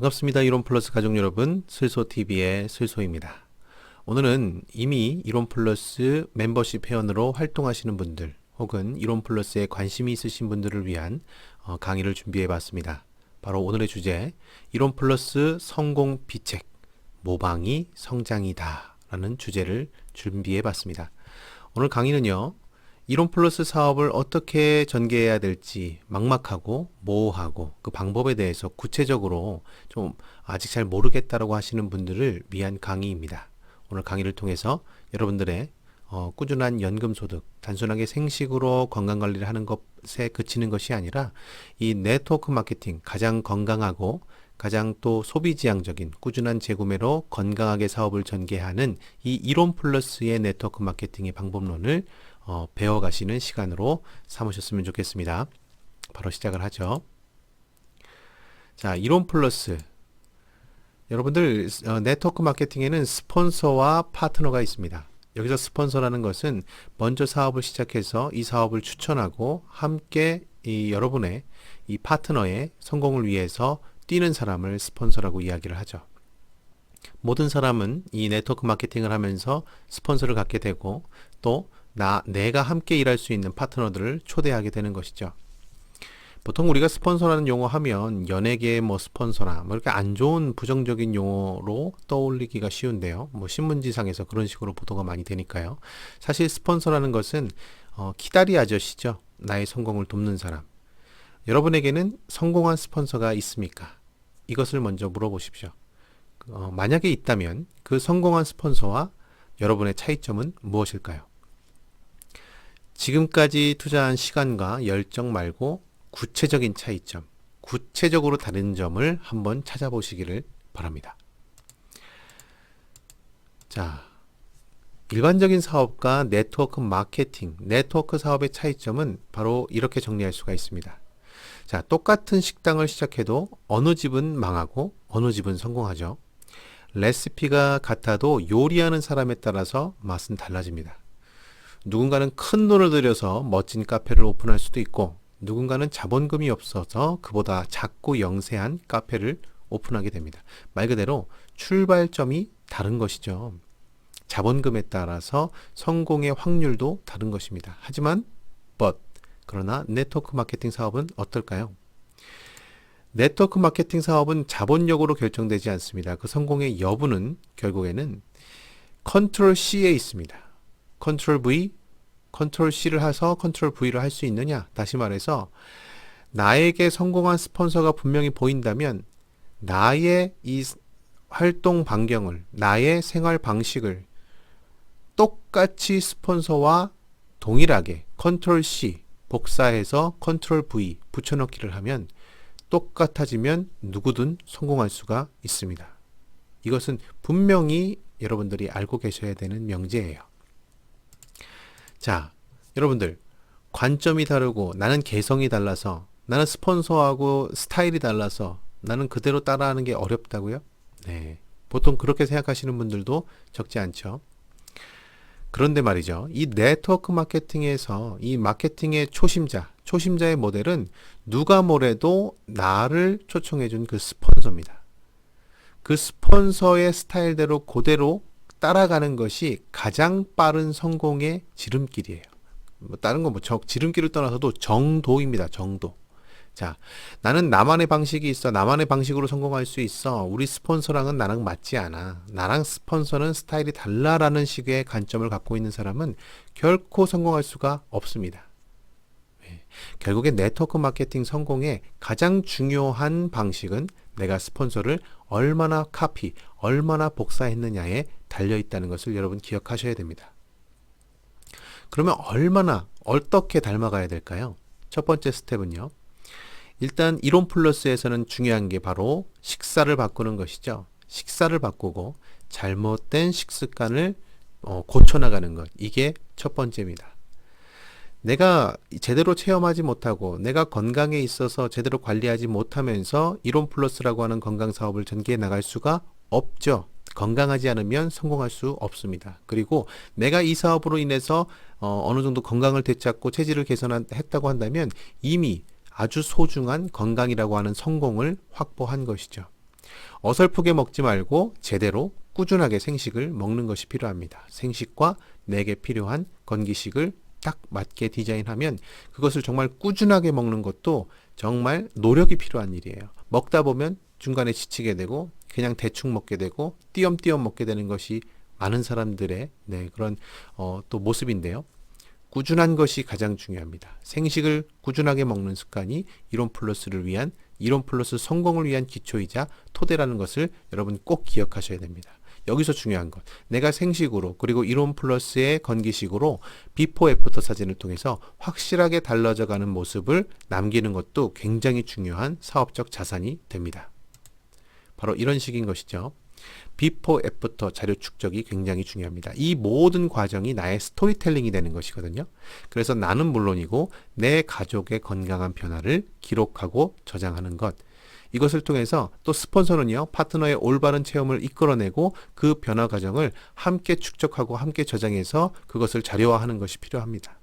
반갑습니다. 이론 플러스 가족 여러분, 슬소TV의 슬소입니다. 오늘은 이미 이론 플러스 멤버십 회원으로 활동하시는 분들 혹은 이론 플러스에 관심이 있으신 분들을 위한 강의를 준비해 봤습니다. 바로 오늘의 주제, 이론 플러스 성공 비책, 모방이 성장이다 라는 주제를 준비해 봤습니다. 오늘 강의는요, 이론 플러스 사업을 어떻게 전개해야 될지 막막하고 모호하고 그 방법에 대해서 구체적으로 좀 아직 잘 모르겠다라고 하시는 분들을 위한 강의입니다. 오늘 강의를 통해서 여러분들의 꾸준한 연금소득, 단순하게 생식으로 건강관리를 하는 것에 그치는 것이 아니라 이 네트워크 마케팅, 가장 건강하고 가장 또 소비지향적인 꾸준한 재구매로 건강하게 사업을 전개하는 이 이론 플러스의 네트워크 마케팅의 방법론을 배워가시는 시간으로 삼으셨으면 좋겠습니다. 바로 시작을 하죠. 자, 이론 플러스. 여러분들 네트워크 마케팅에는 스폰서와 파트너가 있습니다. 여기서 스폰서라는 것은 먼저 사업을 시작해서 이 사업을 추천하고 함께 여러분의 이 파트너의 성공을 위해서 뛰는 사람을 스폰서라고 이야기를 하죠. 모든 사람은 이 네트워크 마케팅을 하면서 스폰서를 갖게 되고 또 내가 함께 일할 수 있는 파트너들을 초대하게 되는 것이죠. 보통 우리가 스폰서라는 용어 하면 연예계의 스폰서나 이렇게 안 좋은 부정적인 용어로 떠올리기가 쉬운데요. 신문지상에서 그런 식으로 보도가 많이 되니까요. 사실 스폰서라는 것은 키다리 아저씨죠. 나의 성공을 돕는 사람. 여러분에게는 성공한 스폰서가 있습니까? 이것을 먼저 물어보십시오. 만약에 있다면 그 성공한 스폰서와 여러분의 차이점은 무엇일까요? 지금까지 투자한 시간과 열정 말고 구체적인 차이점, 구체적으로 다른 점을 한번 찾아보시기를 바랍니다. 자, 일반적인 사업과 네트워크 마케팅, 네트워크 사업의 차이점은 바로 이렇게 정리할 수가 있습니다. 자, 똑같은 식당을 시작해도 어느 집은 망하고 어느 집은 성공하죠. 레시피가 같아도 요리하는 사람에 따라서 맛은 달라집니다. 누군가는 큰 돈을 들여서 멋진 카페를 오픈할 수도 있고 누군가는 자본금이 없어서 그보다 작고 영세한 카페를 오픈하게 됩니다. 말 그대로 출발점이 다른 것이죠. 자본금에 따라서 성공의 확률도 다른 것입니다. 하지만 그러나 네트워크 마케팅 사업은 어떨까요? 네트워크 마케팅 사업은 자본력으로 결정되지 않습니다. 그 성공의 여부는 결국에는 컨트롤 C에 있습니다. 컨트롤 V, 컨트롤 C를 해서 컨트롤 V를 할 수 있느냐? 다시 말해서 나에게 성공한 스폰서가 분명히 보인다면 나의 이 활동 반경을, 나의 생활 방식을 똑같이 스폰서와 동일하게 컨트롤 C 복사해서 컨트롤 V 붙여넣기를 하면 똑같아지면 누구든 성공할 수가 있습니다. 이것은 분명히 여러분들이 알고 계셔야 되는 명제예요. 자, 여러분들 관점이 다르고 나는 개성이 달라서 나는 스폰서하고 스타일이 달라서 나는 그대로 따라하는 게 어렵다고요? 네, 보통 그렇게 생각하시는 분들도 적지 않죠. 그런데 말이죠, 이 네트워크 마케팅에서 이 마케팅의 초심자의 모델은 누가 뭐래도 나를 초청해준 그 스폰서입니다. 그 스폰서의 스타일대로 그대로 따라가는 것이 가장 빠른 성공의 지름길이에요. 다른 건 지름길을 떠나서도 정도입니다. 정도. 자, 나는 나만의 방식이 있어. 나만의 방식으로 성공할 수 있어. 우리 스폰서랑은 나랑 맞지 않아. 나랑 스폰서는 스타일이 달라라는 식의 관점을 갖고 있는 사람은 결코 성공할 수가 없습니다. 결국에 네트워크 마케팅 성공의 가장 중요한 방식은 내가 스폰서를 얼마나 얼마나 복사했느냐에 달려있다는 것을 여러분 기억하셔야 됩니다. 그러면 어떻게 닮아가야 될까요? 첫 번째 스텝은요. 일단 이론 플러스에서는 중요한 게 바로 식사를 바꾸는 것이죠. 식사를 바꾸고 잘못된 식습관을 고쳐나가는 것. 이게 첫 번째입니다. 내가 제대로 체험하지 못하고 내가 건강에 있어서 제대로 관리하지 못하면서 이론 플러스라고 하는 건강 사업을 전개해 나갈 수가 없죠. 건강하지 않으면 성공할 수 없습니다. 그리고 내가 이 사업으로 인해서 어느 정도 건강을 되찾고 체질을 개선했다고 한다면 이미 아주 소중한 건강이라고 하는 성공을 확보한 것이죠. 어설프게 먹지 말고 제대로 꾸준하게 생식을 먹는 것이 필요합니다. 생식과 내게 필요한 건기식을 딱 맞게 디자인하면 그것을 정말 꾸준하게 먹는 것도 정말 노력이 필요한 일이에요. 먹다 보면 중간에 지치게 되고 그냥 대충 먹게 되고 띄엄띄엄 먹게 되는 것이 많은 사람들의 그런 또 모습인데요. 꾸준한 것이 가장 중요합니다. 생식을 꾸준하게 먹는 습관이 이론 플러스를 위한 이론 플러스 성공을 위한 기초이자 토대라는 것을 여러분 꼭 기억하셔야 됩니다. 여기서 중요한 것, 내가 생식으로 그리고 이론 플러스의 건기식으로 비포 애프터 사진을 통해서 확실하게 달라져 가는 모습을 남기는 것도 굉장히 중요한 사업적 자산이 됩니다. 바로 이런 식인 것이죠. 비포 애프터 자료 축적이 굉장히 중요합니다. 이 모든 과정이 나의 스토리텔링이 되는 것이거든요. 그래서 나는 물론이고 내 가족의 건강한 변화를 기록하고 저장하는 것, 이것을 통해서 또 스폰서는요, 파트너의 올바른 체험을 이끌어내고 그 변화 과정을 함께 축적하고 함께 저장해서 그것을 자료화하는 것이 필요합니다.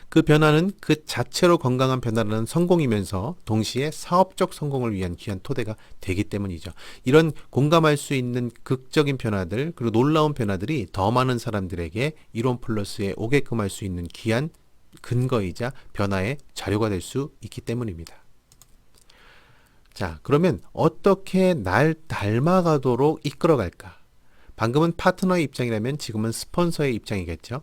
그 변화는 그 자체로 건강한 변화라는 성공이면서 동시에 사업적 성공을 위한 귀한 토대가 되기 때문이죠. 이런 공감할 수 있는 극적인 변화들, 그리고 놀라운 변화들이 더 많은 사람들에게 이론 플러스에 오게끔 할 수 있는 귀한 근거이자 변화의 자료가 될 수 있기 때문입니다. 자, 그러면 어떻게 날 닮아가도록 이끌어갈까? 방금은 파트너의 입장이라면 지금은 스폰서의 입장이겠죠.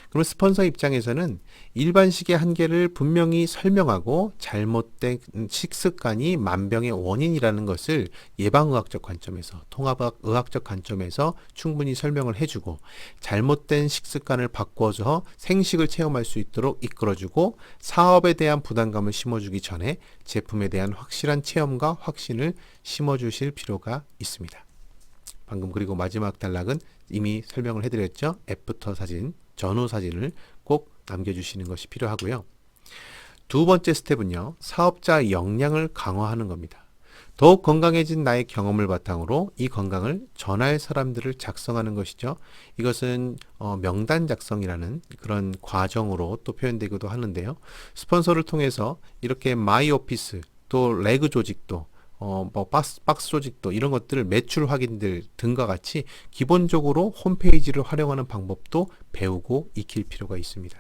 그럼 스폰서 입장에서는 일반식의 한계를 분명히 설명하고 잘못된 식습관이 만병의 원인이라는 것을 예방의학적 관점에서, 통합의학적 관점에서 충분히 설명을 해주고 잘못된 식습관을 바꿔서 생식을 체험할 수 있도록 이끌어주고 사업에 대한 부담감을 심어주기 전에 제품에 대한 확실한 체험과 확신을 심어주실 필요가 있습니다. 방금 그리고 마지막 단락은 이미 설명을 해드렸죠. 애프터 사진, 전후 사진을 꼭 남겨주시는 것이 필요하고요. 두 번째 스텝은요, 사업자 역량을 강화하는 겁니다. 더욱 건강해진 나의 경험을 바탕으로 이 건강을 전할 사람들을 작성하는 것이죠. 이것은 명단 작성이라는 그런 과정으로 또 표현되기도 하는데요. 스폰서를 통해서 이렇게 마이 오피스, 또 레그 조직도 박스 조직도 이런 것들을 매출 확인들 등과 같이 기본적으로 홈페이지를 활용하는 방법도 배우고 익힐 필요가 있습니다.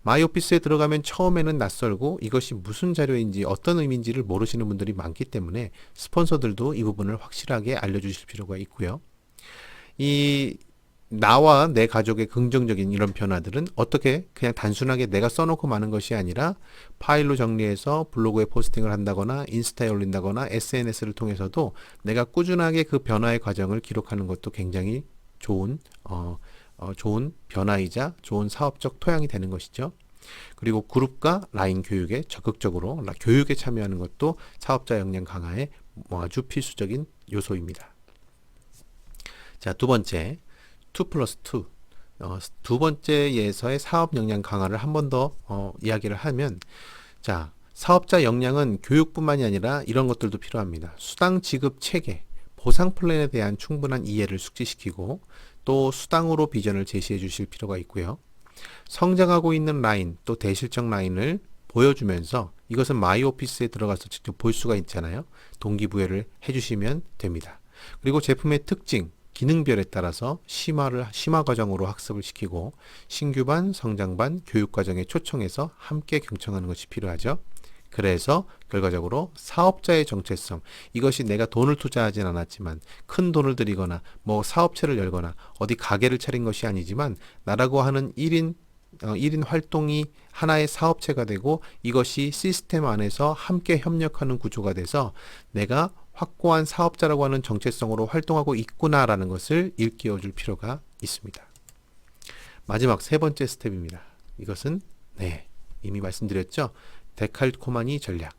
마이오피스에 들어가면 처음에는 낯설고 이것이 무슨 자료인지 어떤 의미인지를 모르시는 분들이 많기 때문에 스폰서들도 이 부분을 확실하게 알려주실 필요가 있고요. 나와 내 가족의 긍정적인 이런 변화들은 어떻게 그냥 단순하게 내가 써놓고 마는 것이 아니라 파일로 정리해서 블로그에 포스팅을 한다거나 인스타에 올린다거나 SNS를 통해서도 내가 꾸준하게 그 변화의 과정을 기록하는 것도 굉장히 좋은 변화이자 좋은 사업적 토양이 되는 것이죠. 그리고 그룹과 라인 교육에 적극적으로 교육에 참여하는 것도 사업자 역량 강화에 아주 필수적인 요소입니다. 자, 두 번째. 2+2 두 번째에서의 사업 역량 강화를 한 번 더 이야기를 하면, 자, 사업자 역량은 교육뿐만이 아니라 이런 것들도 필요합니다. 수당 지급 체계, 보상 플랜에 대한 충분한 이해를 숙지시키고 또 수당으로 비전을 제시해 주실 필요가 있고요. 성장하고 있는 라인, 또 대실적 라인을 보여주면서 이것은 마이오피스에 들어가서 직접 볼 수가 있잖아요. 동기부여를 해주시면 됩니다. 그리고 제품의 특징, 기능별에 따라서 심화 과정으로 학습을 시키고 신규반, 성장반, 교육과정에 초청해서 함께 경청하는 것이 필요하죠. 그래서 결과적으로 사업자의 정체성, 이것이 내가 돈을 투자하진 않았지만 큰 돈을 들이거나 사업체를 열거나 어디 가게를 차린 것이 아니지만 나라고 하는 1인 활동이 하나의 사업체가 되고 이것이 시스템 안에서 함께 협력하는 구조가 돼서 내가 확고한 사업자라고 하는 정체성으로 활동하고 있구나라는 것을 일깨워 줄 필요가 있습니다. 마지막 세 번째 스텝입니다. 이것은 이미 말씀드렸죠. 데칼코마니 전략.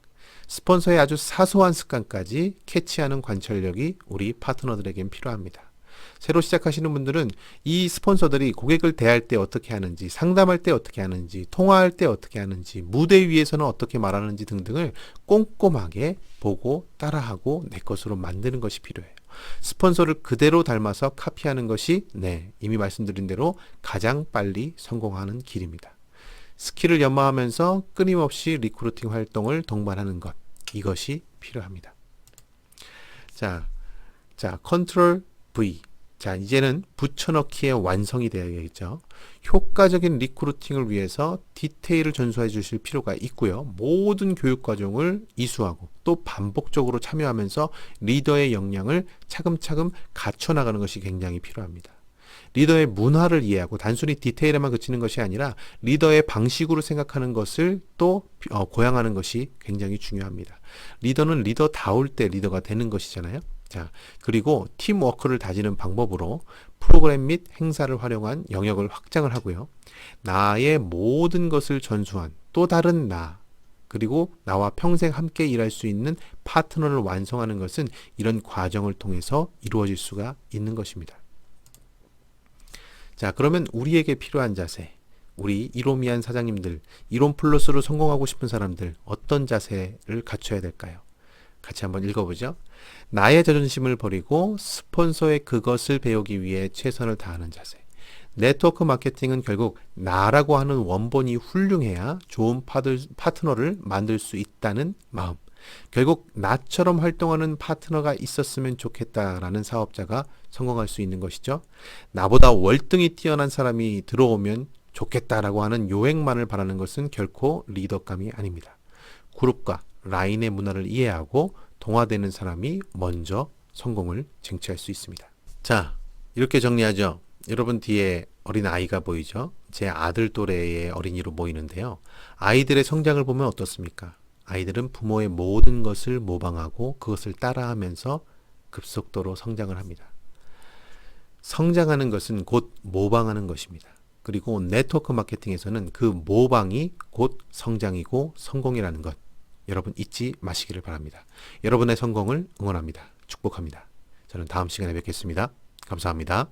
스폰서의 아주 사소한 습관까지 캐치하는 관찰력이 우리 파트너들에겐 필요합니다. 새로 시작하시는 분들은 이 스폰서들이 고객을 대할 때 어떻게 하는지, 상담할 때 어떻게 하는지, 통화할 때 어떻게 하는지, 무대 위에서는 어떻게 말하는지 등등을 꼼꼼하게 보고 따라하고 내 것으로 만드는 것이 필요해요. 스폰서를 그대로 닮아서 카피하는 것이 이미 말씀드린 대로 가장 빨리 성공하는 길입니다. 스킬을 연마하면서 끊임없이 리크루팅 활동을 동반하는 것, 이것이 필요합니다. 자, 컨트롤 V. 자, 이제는 붙여넣기의 완성이 되어야겠죠. 효과적인 리크루팅을 위해서 디테일을 전수해 주실 필요가 있고요. 모든 교육 과정을 이수하고 또 반복적으로 참여하면서 리더의 역량을 차근차근 갖춰나가는 것이 굉장히 필요합니다. 리더의 문화를 이해하고 단순히 디테일에만 그치는 것이 아니라 리더의 방식으로 생각하는 것을 또 고양하는 것이 굉장히 중요합니다. 리더는 리더다울 때 리더가 되는 것이잖아요. 자, 그리고 팀워크를 다지는 방법으로 프로그램 및 행사를 활용한 영역을 확장을 하고요. 나의 모든 것을 전수한 또 다른 나, 그리고 나와 평생 함께 일할 수 있는 파트너를 완성하는 것은 이런 과정을 통해서 이루어질 수가 있는 것입니다. 자, 그러면 우리에게 필요한 자세, 우리 이로미안 사장님들, 이론 플러스로 성공하고 싶은 사람들 어떤 자세를 갖춰야 될까요? 같이 한번 읽어보죠. 나의 자존심을 버리고 스폰서의 그것을 배우기 위해 최선을 다하는 자세. 네트워크 마케팅은 결국 나라고 하는 원본이 훌륭해야 좋은 파트너를 만들 수 있다는 마음. 결국 나처럼 활동하는 파트너가 있었으면 좋겠다라는 사업자가 성공할 수 있는 것이죠. 나보다 월등히 뛰어난 사람이 들어오면 좋겠다라고 하는 요행만을 바라는 것은 결코 리더감이 아닙니다. 그룹과 라인의 문화를 이해하고 동화되는 사람이 먼저 성공을 쟁취할 수 있습니다. 자, 이렇게 정리하죠. 여러분 뒤에 어린 아이가 보이죠? 제 아들 또래의 어린이로 보이는데요. 아이들의 성장을 보면 어떻습니까? 아이들은 부모의 모든 것을 모방하고 그것을 따라하면서 급속도로 성장을 합니다. 성장하는 것은 곧 모방하는 것입니다. 그리고 네트워크 마케팅에서는 그 모방이 곧 성장이고 성공이라는 것, 여러분 잊지 마시기를 바랍니다. 여러분의 성공을 응원합니다. 축복합니다. 저는 다음 시간에 뵙겠습니다. 감사합니다.